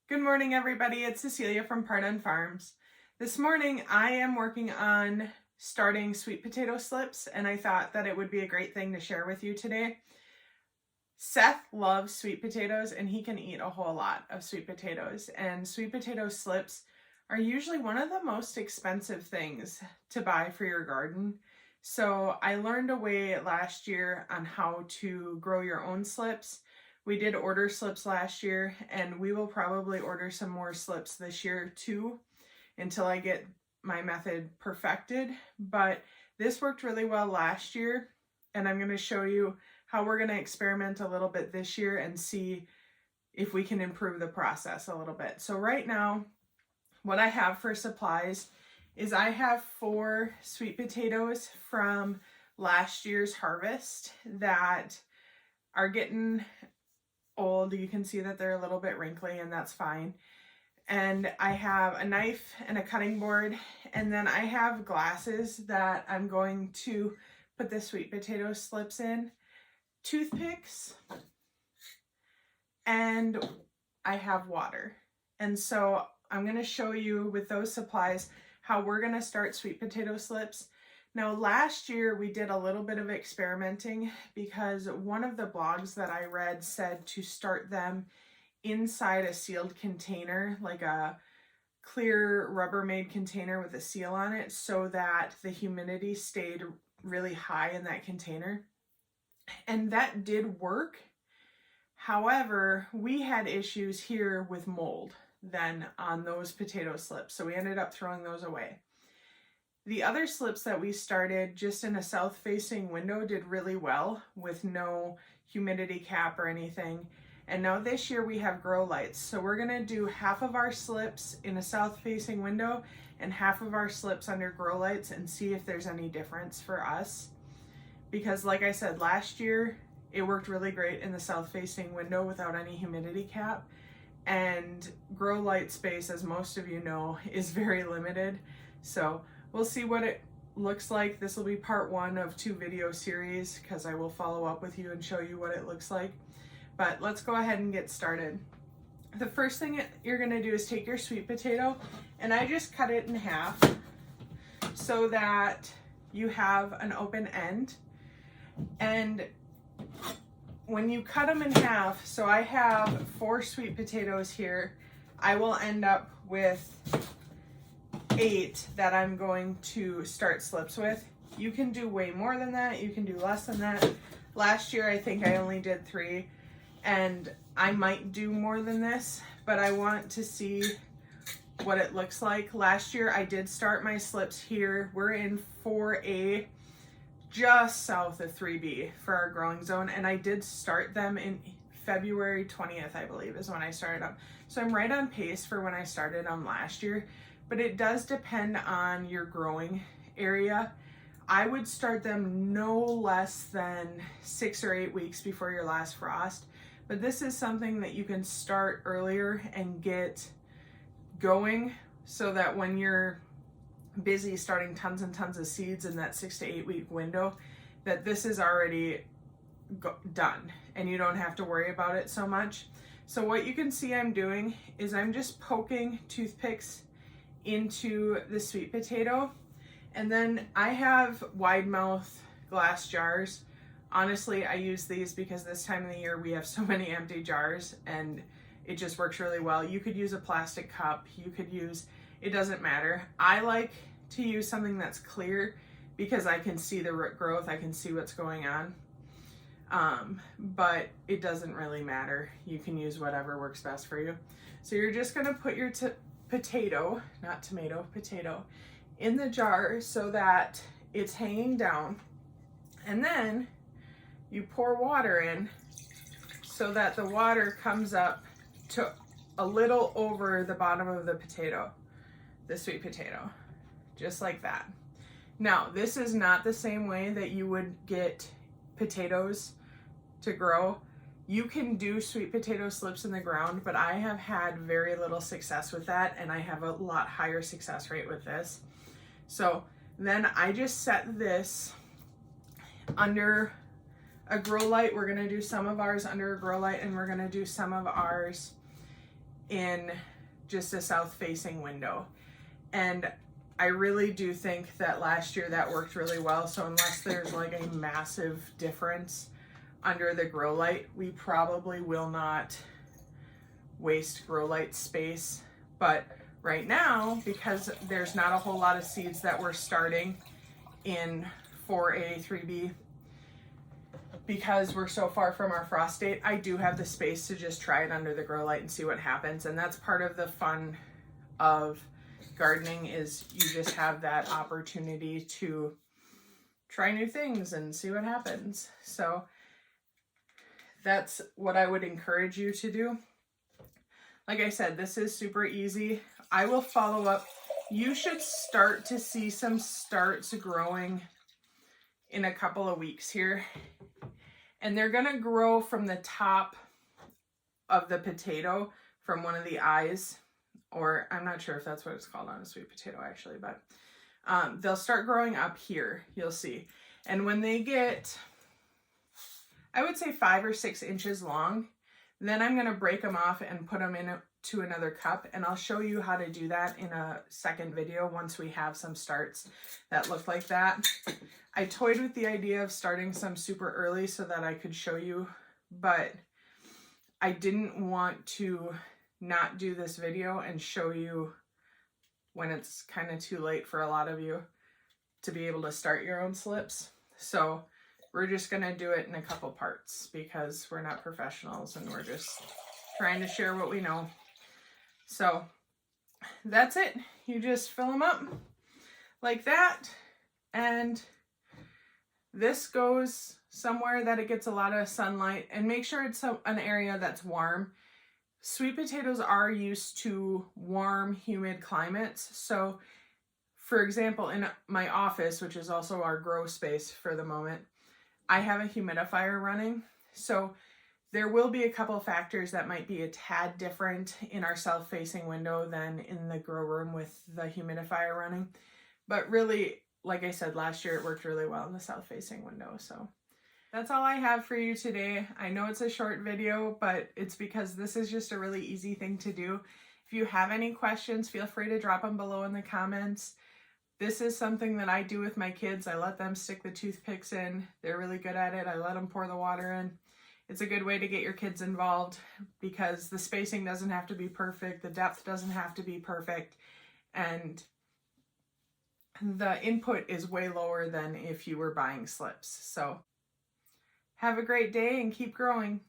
Good morning, everybody. It's Cecilia from Pardon Farms. This morning, I am working on starting sweet potato slips, and I thought that it would be a great thing to share with you today. Seth loves sweet potatoes, and he can eat a whole lot of sweet potatoes, and sweet potato slips are usually one of the most expensive things to buy for your garden. So I learned a way last year on how to grow your own slips. We did order slips last year, and we will probably order some more slips this year too until I get my method perfected. But this worked really well last year, and I'm going to show you how we're going to experiment a little bit this year and see if we can improve the process a little bit. So right now, what I have for supplies is I have 4 sweet potatoes from last year's harvest that are getting old. You can see that they're a little bit wrinkly, and that's fine. And I have a knife and a cutting board, and then I have glasses that I'm going to put the sweet potato slips in, toothpicks, and I have water. And so I'm going to show you with those supplies how we're going to start sweet potato slips. Now, last year we did a little bit of experimenting because one of the blogs that I read said to start them inside a sealed container, like a clear Rubbermaid container with a seal on it, so that the humidity stayed really high in that container. And that did work. However, we had issues here with mold then on those potato slips, so we ended up throwing those away. The other slips that we started just in a south-facing window did really well with no humidity cap or anything. And now this year we have grow lights. So we're gonna do half of our slips in a south-facing window and half of our slips under grow lights and see if there's any difference for us. Because like I said, last year it worked really great in the south-facing window without any humidity cap. And grow light space, as most of you know, is very limited. So we'll see what it looks like. This will be part 1 of 2 video series because I will follow up with you and show you what it looks like. But let's go ahead and get started. The first thing you're gonna do is take your sweet potato, and I just cut it in half so that you have an open end. And when you cut them in half, so I have 4 sweet potatoes here, I will end up with 8 that I'm going to start slips with. You can do way more than that, you can do less than that. Last year I think I only did 3, and I might do more than this, but I want to see what it looks like. Last year I did start my slips here. We're in 4A, just south of 3B for our growing zone, and I did start them in February 20th, I believe, is when I started them. So I'm right on pace for when I started them last year, but it does depend on your growing area. I would start them no less than 6 or 8 weeks before your last frost, but this is something that you can start earlier and get going so that when you're busy starting tons and tons of seeds in that 6 to 8 week window, that this is already done and you don't have to worry about it so much. So what you can see I'm doing is I'm just poking toothpicks into the sweet potato, and then I have wide mouth glass jars. Honestly, I use these because this time of the year we have so many empty jars and it just works really well. You could use a plastic cup, you could use, it doesn't matter. I like to use something that's clear because I can see the root growth, I can see what's going on. But it doesn't really matter. You can use whatever works best for you. So you're just gonna put your potato, not tomato, potato, in the jar so that it's hanging down. And then you pour water in so that the water comes up to a little over the bottom of the potato, the sweet potato, just like that. Now, this is not the same way that you would get potatoes to grow. You can do sweet potato slips in the ground, but I have had very little success with that, and I have a lot higher success rate with this. So then I just set this under a grow light. We're gonna do some of ours under a grow light, and we're gonna do some of ours in just a south facing window. And I really do think that last year that worked really well. So unless there's like a massive difference under the grow light, we probably will not waste grow light space. But right now, because there's not a whole lot of seeds that we're starting in 4A, 3B, because we're so far from our frost date, I do have the space to just try it under the grow light and see what happens. And that's part of the fun of gardening, is you just have that opportunity to try new things and see what happens. So that's what I would encourage you to do. Like I said, this is super easy. I will follow up. You should start to see some starts growing in a couple of weeks here. And they're gonna grow from the top of the potato, from one of the eyes, or I'm not sure if that's what it's called on a sweet potato actually, but they'll start growing up here, you'll see. And when they get, I would say 5 or 6 inches long, then I'm gonna break them off and put them into another cup, and I'll show you how to do that in a second video once we have some starts that look like that. I toyed with the idea of starting some super early so that I could show you, but I didn't want to not do this video and show you when it's kind of too late for a lot of you to be able to start your own slips. So we're just gonna do it in a couple parts because we're not professionals and we're just trying to share what we know. So that's it. You just fill them up like that, and this goes somewhere that it gets a lot of sunlight, and make sure it's an area that's warm. Sweet potatoes are used to warm, humid climates. So for example, in my office, which is also our grow space for the moment, I have a humidifier running. So there will be a couple factors that might be a tad different in our south-facing window than in the grow room with the humidifier running. But really, like I said, last year it worked really well in the south-facing window. So that's all I have for you today. I know it's a short video, but it's because this is just a really easy thing to do. If you have any questions, feel free to drop them below in the comments. This is something that I do with my kids. I let them stick the toothpicks in. They're really good at it. I let them pour the water in. It's a good way to get your kids involved because the spacing doesn't have to be perfect. The depth doesn't have to be perfect. And the input is way lower than if you were buying slips. So have a great day and keep growing.